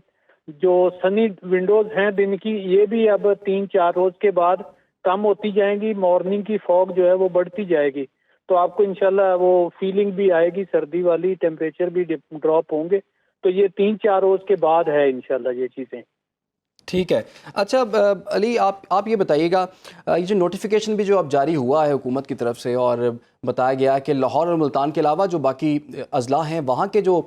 جو سنی ونڈوز ہیں دن کی یہ بھی اب 3-4 روز کے بعد کم ہوتی جائیں گی. مارننگ کی فوگ جو ہے وہ بڑھتی جائے گی تو آپ کو انشاءاللہ وہ فیلنگ بھی آئے گی سردی والی، ٹیمپریچر بھی ڈراپ ہوں گے. تو یہ 3-4 روز کے بعد ہے انشاءاللہ یہ چیزیں. ٹھیک ہے. اچھا علی آپ یہ بتائیے گا، یہ جو نوٹیفیکیشن بھی جو اب جاری ہوا ہے حکومت کی طرف سے اور بتایا گیا کہ لاہور اور ملتان کے علاوہ جو باقی اضلاع ہیں وہاں کے جو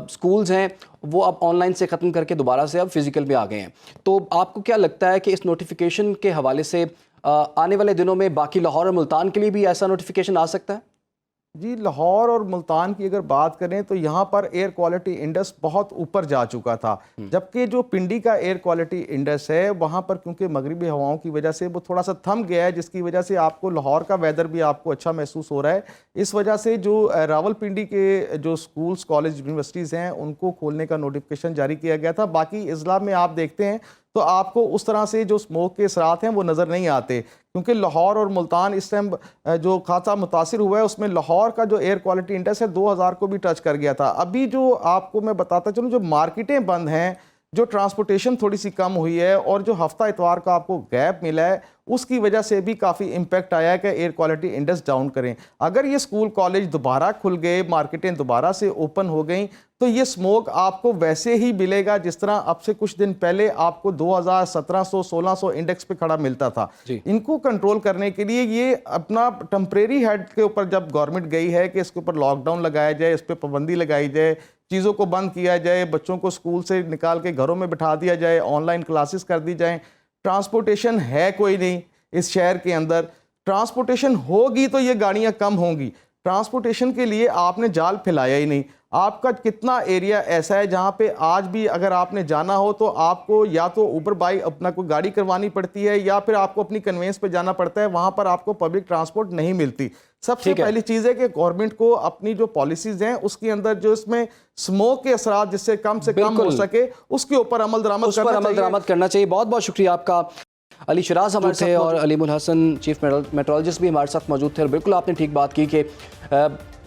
سکولز ہیں وہ اب آن لائن سے ختم کر کے دوبارہ سے اب فزیکل میں آ گئے ہیں، تو آپ کو کیا لگتا ہے کہ اس نوٹیفیکیشن کے حوالے سے آنے والے دنوں میں باقی لاہور اور ملتان کے لیے بھی ایسا نوٹیفیکیشن آ سکتا ہے؟ جی، لاہور اور ملتان کی اگر بات کریں تو یہاں پر ایئر کوالٹی انڈیکس بہت اوپر جا چکا تھا، جبکہ جو پنڈی کا ایئر کوالٹی انڈیکس ہے وہاں پر کیونکہ مغربی ہواؤں کی وجہ سے وہ تھوڑا سا تھم گیا ہے، جس کی وجہ سے آپ کو لاہور کا ویدر بھی آپ کو اچھا محسوس ہو رہا ہے. اس وجہ سے جو راول پنڈی کے جو سکولز، کالج، یونیورسٹیز ہیں ان کو کھولنے کا نوٹیفیکیشن جاری کیا گیا تھا. باقی اضلاع میں آپ دیکھتے ہیں تو آپ کو اس طرح سے جو اسموک کے اثرات ہیں وہ نظر نہیں آتے، کیونکہ لاہور اور ملتان اس ٹائم جو خاصا متاثر ہوا ہے اس میں لاہور کا جو ایئر کوالٹی انڈیکس ہے 2000 کو بھی ٹچ کر گیا تھا. ابھی جو آپ کو میں بتاتا چلوں جو مارکیٹیں بند ہیں، جو ٹرانسپورٹیشن تھوڑی سی کم ہوئی ہے اور جو ہفتہ اتوار کا آپ کو گیپ ملا ہے اس کی وجہ سے بھی کافی امپیکٹ آیا ہے کہ ایئر کوالٹی انڈیکس ڈاؤن کریں. اگر یہ اسکول کالج دوبارہ کھل گئے، مارکیٹیں دوبارہ سے اوپن ہو گئیں تو یہ سموک آپ کو ویسے ہی ملے گا جس طرح اب سے کچھ دن پہلے آپ کو 2700-1600 انڈیکس پہ کھڑا ملتا تھا. ان کو کنٹرول کرنے کے لیے یہ اپنا ٹمپریری ہیڈ کے اوپر جب گورنمنٹ گئی ہے کہ اس کے اوپر لاک ڈاؤن لگایا جائے، اس پہ پابندی لگائی جائے، چیزوں کو بند کیا جائے، بچوں کو اسکول سے نکال کے گھروں میں بٹھا دیا جائے، آن لائن کلاسز کر دی جائیں. ٹرانسپورٹیشن ہے کوئی نہیں اس شہر کے اندر، ٹرانسپورٹیشن ہوگی تو یہ گاڑیاں کم ہوں گی. ٹرانسپورٹیشن کے لیے آپ نے جال پھیلایا ہی نہیں. آپ کا کتنا ایریا ایسا ہے جہاں پہ آج بھی اگر آپ نے جانا ہو تو آپ کو یا تو اوبر بائی اپنا کوئی گاڑی کروانی پڑتی ہے یا پھر آپ کو اپنی کنوینس پہ جانا پڑتا ہے، وہاں پر آپ کو پبلک ٹرانسپورٹ نہیں ملتی. سب سے پہلی چیز ہے کہ گورنمنٹ کو اپنی جو پالیسیز ہیں اس کے اندر جو اس میں سموک کے اثرات جس سے کم ہو سکے اس کے اوپر عمل درآمد کرنا چاہیے. بہت بہت شکریہ آپ کا. علی شراز ہمارے تھے اور علیم الحسن چیف میٹرولوجسٹ بھی ہمارے ساتھ موجود تھے. اور بالکل آپ نے ٹھیک بات کی کہ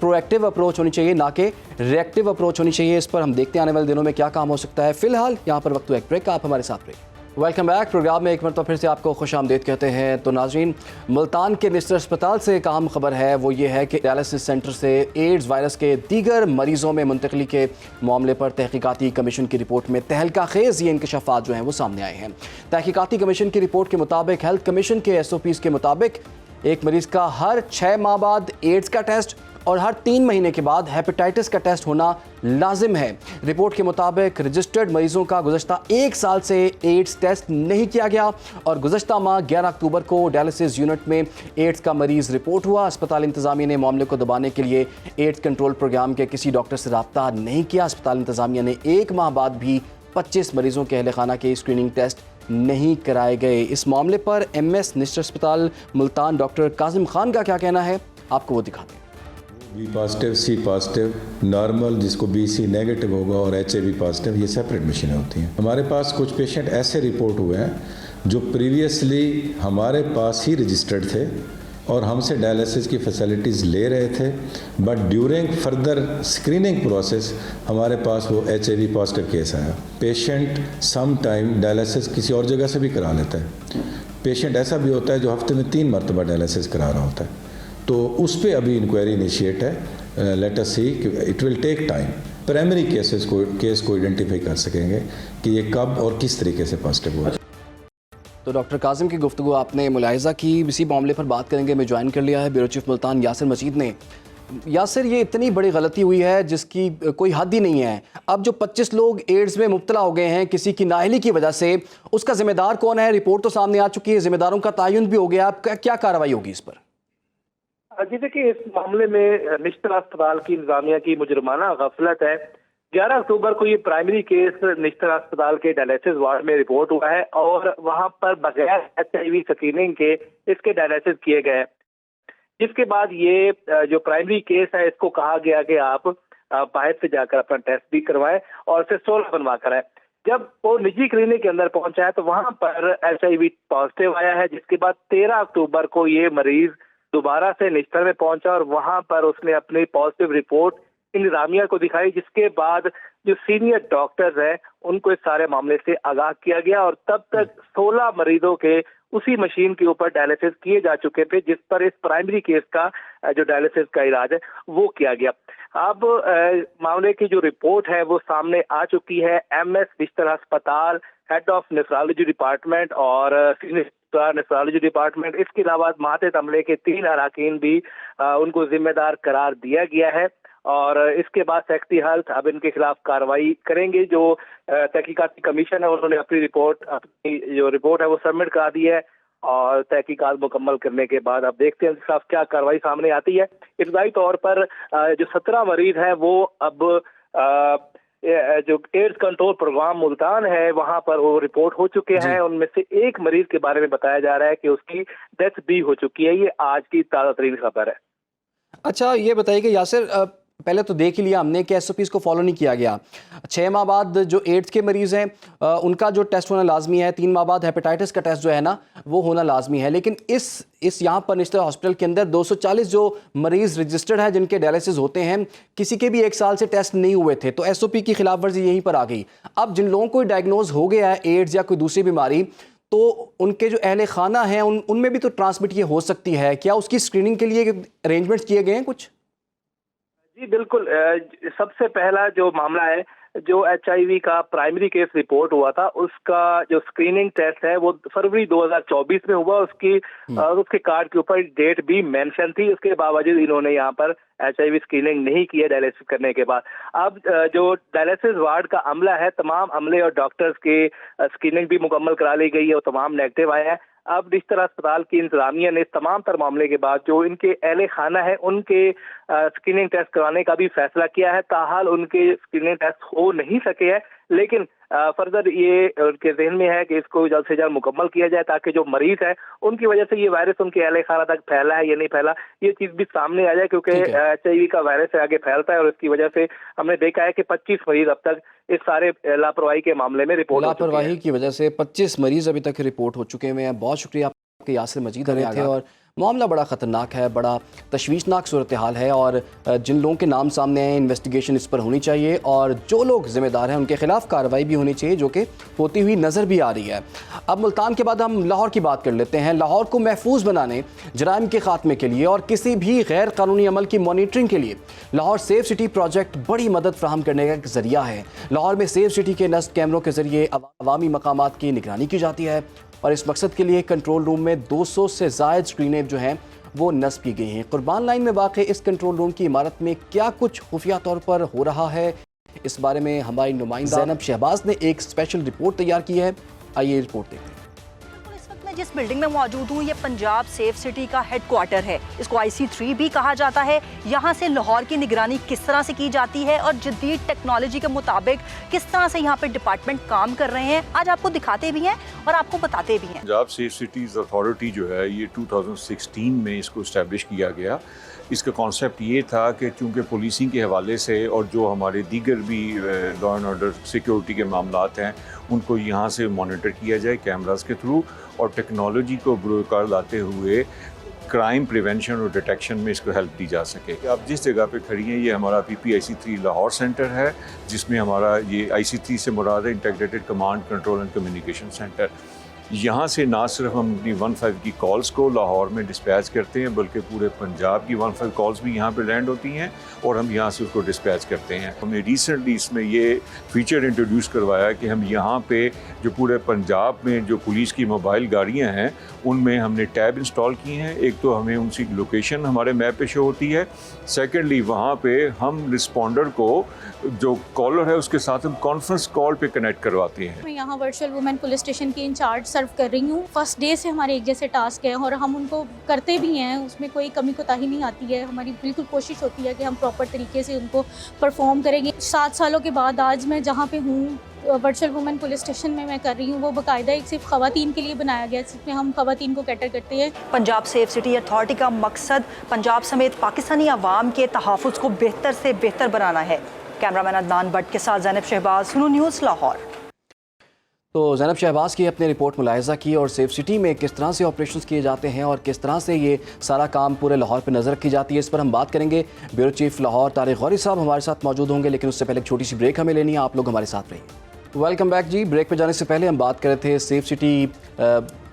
پرو ایکٹیو اپروچ ہونی چاہیے نہ کہ ری ایکٹیو اپروچ ہونی چاہیے. اس پر ہم دیکھتے ہیں آنے والے دنوں میں کیا کام ہو سکتا ہے. فی الحال یہاں پر وقت ایک بریک کا، آپ ہمارے ساتھ رہیے. Welcome back. پروگرام میں ایک مرتبہ پھر سے آپ کو خوش آمدید کہتے ہیں. تو ناظرین، ملتان کے نسر اسپتال سے ایک اہم خبر ہے، وہ یہ ہے کہ ڈائلسس سینٹر سے ایڈز وائرس کے دیگر مریضوں میں منتقلی کے معاملے پر تحقیقاتی کمیشن کی رپورٹ میں تہلکہ خیز یہ انکشافات جو ہیں وہ سامنے آئے ہیں. تحقیقاتی کمیشن کی رپورٹ کے مطابق ہیلتھ کمیشن کے SOPs کے مطابق ایک مریض کا ہر 6 ماہ بعد ایڈز کا ٹیسٹ اور ہر 3 مہینے کے بعد ہیپیٹائٹس کا ٹیسٹ ہونا لازم ہے. رپورٹ کے مطابق رجسٹرڈ مریضوں کا گزشتہ 1 سال سے ایڈز ٹیسٹ نہیں کیا گیا اور گزشتہ ماہ 11 اکتوبر کو ڈائلسس یونٹ میں ایڈز کا مریض رپورٹ ہوا. اسپتال انتظامیہ نے معاملے کو دبانے کے لیے ایڈز کنٹرول پروگرام کے کسی ڈاکٹر سے رابطہ نہیں کیا. اسپتال انتظامیہ نے 1 ماہ بعد بھی 25 مریضوں کے اہل خانہ کے اسکریننگ ٹیسٹ نہیں کرائے گئے. اس معاملے پر MS نسر اسپتال ملتان ڈاکٹر کاظم خان کا کیا کہنا ہے، آپ کو وہ دکھاتے ہیں. बी पॉजिटिव, सी पॉजिटिव, नॉर्मल जिसको BC नेगेटिव होगा और HIV पॉजिटिव, ये सेपरेट मशीनें होती हैं। हमारे पास कुछ पेशेंट ऐसे रिपोर्ट हुए हैं जो प्रीवियसली हमारे पास ही रजिस्टर्ड थे और हमसे डायलिसिस की फैसिलिटीज़ ले रहे थे, but during further screening process हमारे पास वो HIV पॉजिटिव केस आया। पेशेंट सम टाइम डायलिसिस किसी और जगह से भी करा लेता है। पेशेंट ऐसा भी होता है जो हफ्ते में 3 मरतबा डायलिसिस करा रहा होता है। तो उस पे अभी इंक्वायरी इनिशिएट है। Let us see, it will take time. Primary case को आइडेंटिफाई कर सकेंगे कि ये कब और किस तरीके से पॉजिटिव हुआ। तो डॉक्टर कासिम की गुफ्तगू आपने मुलाहिजा की। इसी मामले पर बात करेंगे। मैं ज्वाइन कर लिया है ब्यूरो चीफ मुल्तान यासिर मजीद ने। यासिर, ये इतनी बड़ी गलती हुई है जिसकी कोई हद ही नहीं है। अब जो 25 लोग एड्स में मुब्तला हो गए हैं किसी की नाअहली की वजह से, उसका जिम्मेदार कौन है? रिपोर्ट तो सामने आ चुकी है, जिम्मेदारों का तयन भी हो गया। अब क्या कार्रवाई होगी इस पर? जी देखिए, इस मामले में निश्तर अस्पताल की इंतजामिया की मुजरमाना गफलत है। 11 अक्टूबर को ये प्राइमरी केस निश्तर अस्पताल के डायलिसिस वार्ड में रिपोर्ट हुआ है और वहां पर बगैर HIV स्क्रीनिंग के इसके डायलिसिस किए गए। इसके बाद ये जो प्राइमरी केस है इसको कहा गया कि आप बाहर से जाकर अपना टेस्ट भी करवाएं और फिर 16 बनवा कर आए। जब वो निजी क्लिनिक के अंदर पहुंचा है तो वहां पर HIV पॉजिटिव आया है, जिसके बाद 13 अक्टूबर को ये मरीज दोबारा से निश्तर में पहुंचा और वहां पर उसने अपनी पॉजिटिव रिपोर्ट इंतजामिया को दिखाई, जिसके बाद जो सीनियर डॉक्टर्स हैं उनको इस सारे मामले से आगाह किया गया और तब तक 16 मरीजों के उसी मशीन के ऊपर डायलिसिस किए जा चुके थे, जिस पर इस प्राइमरी केस का जो डायलिसिस का इलाज है वो किया गया। अब मामले की जो रिपोर्ट है वो सामने आ चुकी है। MS निश्तर अस्पताल, हेड ऑफ नेफ्रोलॉजी डिपार्टमेंट और नेफ्रोलॉजी डिपार्टमेंट, इसके अलावा मातहत अमले के 3 अरकान भी उनको जिम्मेदार करार दिया गया है और इसके बाद सेक्रेटरी हेल्थ अब इनके खिलाफ कार्रवाई करेंगे। जो तहकीकाती कमीशन है उन्होंने अपनी जो रिपोर्ट है वो सबमिट करा दी है और तहकीकात मुकम्मल करने के बाद अब देखते हैं साहब क्या कार्रवाई सामने आती है। इब्तदाई तौर पर जो 17 मरीज हैं वो अब जो एड्स कंट्रोल प्रोग्राम मुल्तान है वहां पर वो रिपोर्ट हो चुके हैं। उनमें से एक मरीज के बारे में बताया जा रहा है कि उसकी डेथ भी हो चुकी है। ये आज की ताज़ा तरीन खबर है। अच्छा, ये बताइए कि यासिर, पहले तो देख ही लिया हमने कि SOPs को फॉलो नहीं किया गया। 6 माह बाद जो एड्स के मरीज़ हैं उनका जो टेस्ट होना लाजमी है, 3 माह बाद हेपेटाइटिस का टेस्ट जो है ना वो होना लाजमी है। लेकिन इस यहाँ पर निश्तर हॉस्पिटल के अंदर 240 जो मरीज़ रजिस्टर्ड हैं जिनके डायलिसिस होते हैं, किसी के भी 1 साल से टेस्ट नहीं हुए थे, तो SOP की खिलाफ वर्जी यहीं पर आ गई। अब जिन लोगों को डायग्नोज हो गया है एड्स या कोई दूसरी बीमारी, तो उनके जो अहले खाना हैं उनमें भी तो ट्रांसमिट ये हो सकती है। क्या उसकी स्क्रीनिंग के लिए अरेंजमेंट्स किए गए हैं कुछ? जी बिल्कुल। सबसे पहला जो मामला है, जो HIV का प्राइमरी केस रिपोर्ट हुआ था उसका जो स्क्रीनिंग टेस्ट है वो फरवरी 2024 में हुआ। उसके कार्ड के ऊपर डेट भी मेंशन थी। उसके बावजूद इन्होंने यहाँ पर HIV स्क्रीनिंग नहीं की है डायलिसिस करने के बाद। अब जो डायलिसिस वार्ड का अमला है, तमाम अमले और डॉक्टर्स के स्क्रीनिंग भी मुकम्मल करा ली गई है और तमाम नेगेटिव आया है। अब निश्तर अस्पताल की इंतजामिया ने इस तमाम तर मामले के बाद जो इनके अहले खाना है उनके स्क्रीनिंग टेस्ट कराने का भी फैसला किया है। ताहाल उनके स्क्रीनिंग टेस्ट हो नहीं सके हैं, लेकिन फर्दर ये उनके जहन में है कि इसको जल्द से जल्द मुकम्मल किया जाए ताकि जो मरीज है उनकी वजह से ये वायरस उनके अहले खाना तक फैला है या नहीं फैला, ये चीज भी सामने आ जाए, क्योंकि HIV का वायरस आगे फैलता है और इसकी वजह से हमने देखा है कि 25 मरीज अब तक इस सारे लापरवाही के मामले में रिपोर्ट हो चुके हैं। लापरवाही की वजह से 25 मरीज अभी तक रिपोर्ट हो चुके हैं। बहुत शुक्रिया आपके यासिर मजीद रहे थे। और मामला बड़ा ख़तरनाक है, बड़ा तशवीशनाक सूरत हाल है और जिन लोगों के नाम सामने आए इन्वेस्टिगेशन इस पर होनी चाहिए और जो लोग ज़िम्मेदार हैं उनके खिलाफ कार्रवाई भी होनी चाहिए, जो कि होती हुई नज़र भी आ रही है। अब मुल्तान के बाद हम लाहौर की बात कर लेते हैं। लाहौर को महफूज बनाने, जराइम के खात्मे के लिए और किसी भी गैर कानूनी अमल की मॉनिटरिंग के लिए लाहौर सेफ सिटी प्रोजेक्ट बड़ी मदद फराहम करने का एक ज़रिया है। लाहौर में सेफ सिटी के नस्ब कैमरों के ज़रिए अवामी मकामात की निगरानी की जाती है और इस मकसद के लिए कंट्रोल रूम में 200 से ज़ायद स्क्रीनें जो हैं वो नस्ब की गई हैं। कुर्बान लाइन में वाक़ इस कंट्रोल रूम की इमारत में क्या कुछ खुफिया तौर पर हो रहा है, इस बारे में हमारी नुमाइंदा ज़ैनब शहबाज ने एक स्पेशल रिपोर्ट तैयार की है। आइए रिपोर्ट देखते हैं। इस वक्त मैं जिस बिल्डिंग में मौजूद हूँ ये पंजाब सेफ सिटी का हेड क्वार्टर है। इसको IC3 भी कहा जाता है। यहाँ से लाहौर की निगरानी किस तरह से की जाती है और जदीद टेक्नोलॉजी के मुताबिक किस तरह से यहाँ पे डिपार्टमेंट काम कर रहे हैं, आज आपको दिखाते भी हैं और आपको बताते भी हैं। पंजाब सेफ सिटीज़ अथॉरिटी जो है ये 2016 में इसको इस्टेब्लिश किया गया। इसका कॉन्सेप्ट ये था कि चूँकि पुलिसिंग के हवाले से और जो हमारे दीगर भी लॉ एंड ऑर्डर सिक्योरिटी के मामलात हैं उनको यहाँ से मॉनिटर किया जाए कैमरास के थ्रू, और टेक्नोलॉजी को बुरकार लाते हुए क्राइम प्रिवेंशन और डिटेक्शन में इसको हेल्प दी जा सके। आप जिस जगह पे खड़ी हैं ये हमारा PPIC3 लाहौर सेंटर है, जिसमें हमारा ये IC3 से मुराद है integrated command control and communication centre. यहाँ से ना सिर्फ हम अपनी 15 की कॉल्स को लाहौर में डिस्पैच करते हैं बल्कि पूरे पंजाब की 15 कॉल्स भी यहाँ पे लैंड होती हैं और हम यहाँ से उसको डिस्पैच करते हैं। हमने रिसेंटली इसमें ये फीचर इंट्रोड्यूस करवाया कि हम यहाँ पे जो पूरे पंजाब में जो पुलिस की मोबाइल गाड़ियाँ हैं उनमें हमने टैब इंस्टॉल किए हैं। एक तो हमें उनकी लोकेशन हमारे मैप पे शो होती है, सेकेंडली वहाँ पे हम रिस्पॉन्डर को जो कॉलर है उसके साथ हम कॉन्फ्रेंस कॉल पे कनेक्ट करवाते हैं। मैं यहाँ वर्चुअल वुमेन पुलिस स्टेशन की इंचार्ज सर्व कर रही हूँ। फर्स्ट डे से हमारे एक जैसे टास्क हैं और हम उनको करते भी हैं, उसमें कोई कमी कोताही नहीं आती है। हमारी बिल्कुल कोशिश होती है कि हम प्रॉपर तरीके से उनको परफॉर्म करेंगे। 7 सालों के बाद आज मैं जहाँ पे हूँ वर्चुअल वुमेन पुलिस स्टेशन में मैं कर रही हूँ, वो बाकायदा एक सिर्फ ख़वातीन के लिए बनाया गया, जिसमें हम ख़वातीन को कैटर करते हैं। पंजाब सेफ सिटी अथॉरिटी का मकसद पंजाब समेत पाकिस्तानी अवाम के तहफ़्फ़ुज़ को बेहतर से बेहतर बनाना है। कैमरामैन अदनान भट्ट के साथ ज़ैनब शहबाज, सुनो न्यूज़ लाहौर। तो ज़ैनब शहबाज की अपने रिपोर्ट मुलाहिज़ा की और सेफ सिटी में किस तरह से ऑपरेशंस किए जाते हैं और किस तरह से ये सारा काम पूरे लाहौर पे नज़र रखी जाती है, इस पर हम बात करेंगे। ब्यूरो चीफ लाहौर तारिक गौरी साहब हमारे साथ मौजूद होंगे, लेकिन उससे पहले एक छोटी सी ब्रेक हमें लेनी है। आप लोग हमारे साथ रहिए। वेलकम बैक जी। ब्रेक पे जाने से पहले हम बात कर रहे थे सेफ सिटी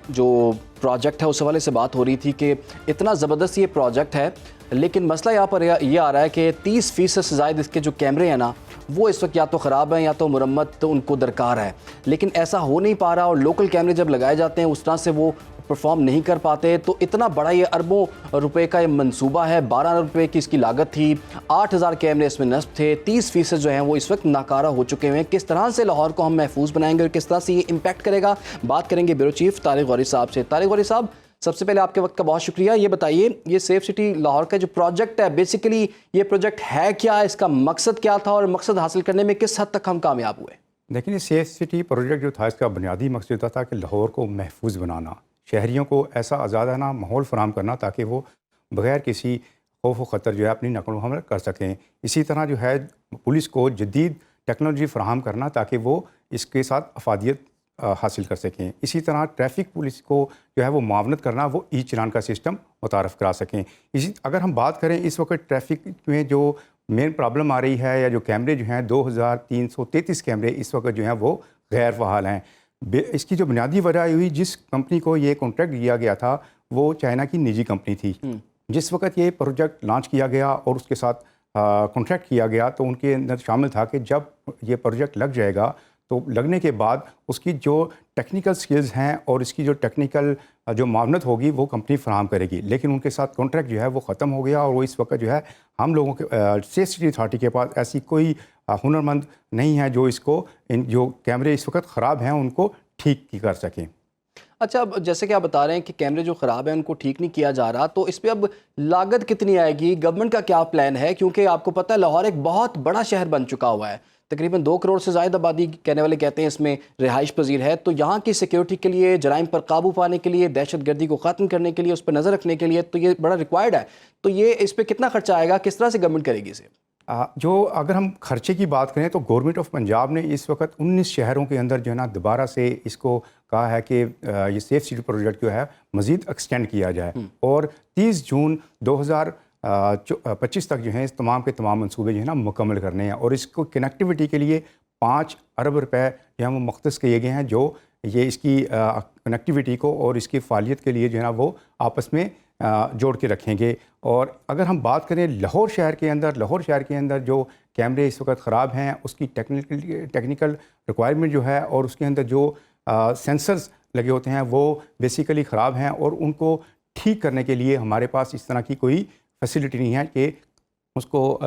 जो प्रोजेक्ट है उस हवाले से बात हो रही थी कि इतना ज़बरदस्त ये प्रोजेक्ट है, लेकिन मसला यहाँ पर ये आ रहा है कि 30% से ज़ायद इसके जो कैमरे हैं ना वो इस वक्त या तो ख़राब हैं या तो मुरम्मत तो उनको दरकार है, लेकिन ऐसा हो नहीं पा रहा और लोकल कैमरे जब लगाए जाते हैं उस तरह से वो परफॉर्म नहीं कर पाते। तो इतना बड़ा ये अरबों रुपए का ये मंसूबा है, 12 अरब रुपए की इसकी लागत थी, 8000 कैमरे इसमें नस्ब थे, 30% जो हैं वो इस वक्त नाकारा हो चुके हैं। किस तरह से लाहौर को हम महफूज बनाएंगे और किस तरह से ये इम्पैक्ट करेगा, बात करेंगे ब्यूरो चीफ तारिक गौरी साहब से। तारिक गौरी साहब, सबसे पहले आपके वक्त का बहुत शुक्रिया। ये बताइए ये सेफ सिटी लाहौर का जो प्रोजेक्ट है, बेसिकली ये प्रोजेक्ट है क्या, इसका मकसद क्या था और मकसद हासिल करने में किस हद तक हम कामयाब हुए? देखिए, सेफ सिटी प्रोजेक्ट जो था इसका बुनियादी मकसद था कि लाहौर को महफूज बनाना, शहरियों को ऐसा आज़ादाना माहौल फराहम करना ताकि वो बग़ैर किसी खौफ व ख़तर जो है अपनी नकल व हमल कर सकें। इसी तरह जो है पुलिस को जदीद टेक्नोलॉजी फराहम करना ताकि वो इसके साथ अफादियत हासिल कर सकें। इसी तरह ट्रैफिक पुलिस को जो है वो मुआवनत करना, वो ई चलान का सिस्टम मुतारफ़ करा सकें। इसी अगर हम बात करें इस वक्त ट्रैफिक में जो मेन प्रॉब्लम आ रही है या जो कैमरे जो हैं 2333 कैमरे इस वक्त जो हैं वो गैर फ़ाल हैं। इसकी जो बुनियादी वजह हुई, जिस कंपनी को ये कॉन्ट्रैक्ट दिया गया था वो चाइना की निजी कंपनी थी। जिस वक्त ये प्रोजेक्ट लॉन्च किया गया और उसके साथ कॉन्ट्रैक्ट किया गया तो उनके अंदर शामिल था कि जब ये प्रोजेक्ट लग जाएगा तो लगने के बाद उसकी जो टेक्निकल स्किल्स हैं और इसकी जो टेक्निकल जो मावनत होगी वो कंपनी फराहम करेगी, लेकिन उनके साथ कॉन्ट्रैक्ट जो है वो ख़त्म हो गया और वो इस वक्त जो है हम लोगों के सेफ सिटी अथॉरिटी के पास ऐसी कोई हुनरमंद नहीं है जो इसको इन जो कैमरे इस वक्त ख़राब हैं उनको ठीक कर सकें। अच्छा, अब जैसे कि आप बता रहे हैं कि कैमरे जो ख़राब हैं उनको ठीक नहीं किया जा रहा, तो इस पर अब लागत कितनी आएगी, गवर्नमेंट का क्या प्लान है? क्योंकि आपको पता है लाहौर एक बहुत बड़ा शहर बन चुका हुआ है, तकरीबन 2 करोड़ से ज़्यादा आबादी कहने वाले कहते हैं इसमें रिहाइश पजीर है। तो यहाँ की सिक्योरिटी के लिए, जराइम पर काबू पाने के लिए, दहशत गर्दी को ख़त्म करने के लिए, उस पर नज़र रखने के लिए तो ये बड़ा रिक्वायर्ड है। तो ये इस पर कितना खर्चा आएगा, किस तरह से गवर्नमेंट करेगी इसे? जो अगर हम खर्चे की बात करें तो गवर्नमेंट ऑफ पंजाब ने इस वक्त 19 शहरों के अंदर जो है ना दोबारा से इसको कहा है कि ये सेफ सिटी प्रोजेक्ट जो है मज़ीद एक्सटेंड किया जाए और 30 जून 2025 तक जो है इस तमाम के तमाम मंसूबे जो है ना मुकम्मल करने हैं और इसको कनेक्टिविटी के लिए 5 अरब रुपए जो है वो मुख्तस किए गए हैं, जो ये इसकी कनेक्टिविटी को और इसकी फ़ालियत के लिए जो है ना वो आपस में जोड़ के रखेंगे। और अगर हम बात करें लाहौर शहर के अंदर जो कैमरे इस वक्त ख़राब हैं उसकी टेक्निकल रिक्वायरमेंट जो है और उसके अंदर जो सेंसर्स लगे होते हैं वो बेसिकली ख़राब हैं और उनको ठीक करने के लिए हमारे पास इस तरह की कोई फैसिलिटी नहीं है कि اس کو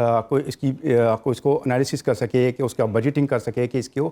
اس کو انالیسس کر سکے, کہ اس کا بجٹنگ کر سکے کہ اس کو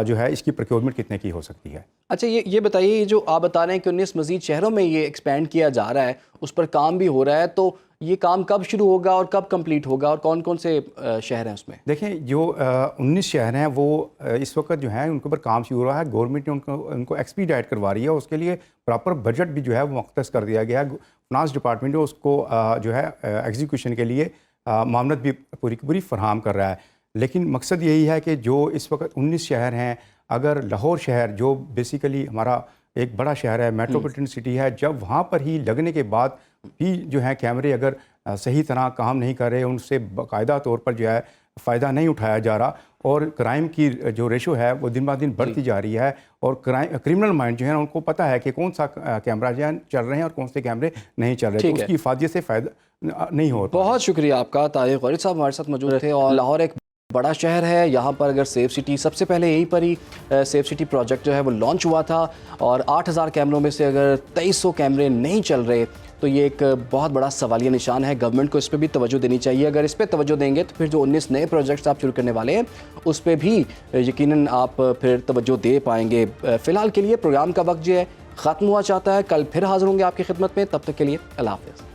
جو ہے اس کی پروکیورمنٹ کتنے کی ہو سکتی ہے. اچھا یہ بتائیے, جو آپ بتا رہے ہیں کہ 19 مزید شہروں میں یہ ایکسپینڈ کیا جا رہا ہے, اس پر کام بھی ہو رہا ہے, تو یہ کام کب شروع ہوگا اور کب کمپلیٹ ہوگا, اور کون کون سے شہر ہیں اس میں؟ دیکھیں, جو 19 شہر ہیں وہ اس وقت جو ہیں ان کے اوپر کام شروع ہو رہا ہے. گورنمنٹ نے ان کو ایکسپیڈائٹ کروا رہی ہے, اس کے لیے پراپر بجٹ بھی جو ہے وہ مختص کر دیا گیا ہے. فنانس ڈپارٹمنٹ اس کو جو ہے ایگزیکیوشن کے لیے معاونت بھی پوری کی پوری فراہم کر رہا ہے. لیکن مقصد یہی ہے کہ جو اس وقت 19 شہر ہیں, اگر لاہور شہر جو بیسیکلی ہمارا ایک بڑا شہر ہے, میٹروپولیٹن سٹی ہے, جب وہاں پر ہی لگنے کے بعد بھی جو ہیں کیمرے اگر صحیح طرح کام نہیں کر رہے, ان سے باقاعدہ طور پر جو ہے فائدہ نہیں اٹھایا جا رہا, اور کرائم کی جو ریشو ہے وہ دن بہ دن بڑھتی جا رہی ہے, اور کرمنل مائنڈ جو ہے ان کو پتہ ہے کہ کون سا کیمرہ جو ہے چل رہے ہیں اور کون سے کیمرے نہیں چل رہے, تو اس کی افادیت سے فائدہ نہیں ہو رہا. بہت شکریہ آپ کا. طارق غالب صاحب ہمارے ساتھ موجود تھے. اور لاہور ایک بڑا شہر ہے, یہاں پر اگر سیف سٹی, سب سے پہلے یہیں پر ہی سیف سٹی پروجیکٹ جو ہے وہ لانچ ہوا تھا, اور 8000 کیمروں میں سے اگر 2300 کیمرے نہیں چل رہے تو یہ ایک بہت بڑا سوالیہ نشان ہے. گورنمنٹ کو اس پہ بھی توجہ دینی چاہیے. اگر اس پہ توجہ دیں گے تو پھر جو 19 نئے پروجیکٹس آپ شروع کرنے والے ہیں اس پہ بھی یقیناً آپ پھر توجہ دے پائیں گے. فی الحال کے لیے پروگرام کا وقت جو ہے ختم ہوا چاہتا ہے. کل پھر حاضر ہوں گے آپ کی خدمت میں, تب تک کے لیے اللہ حافظ.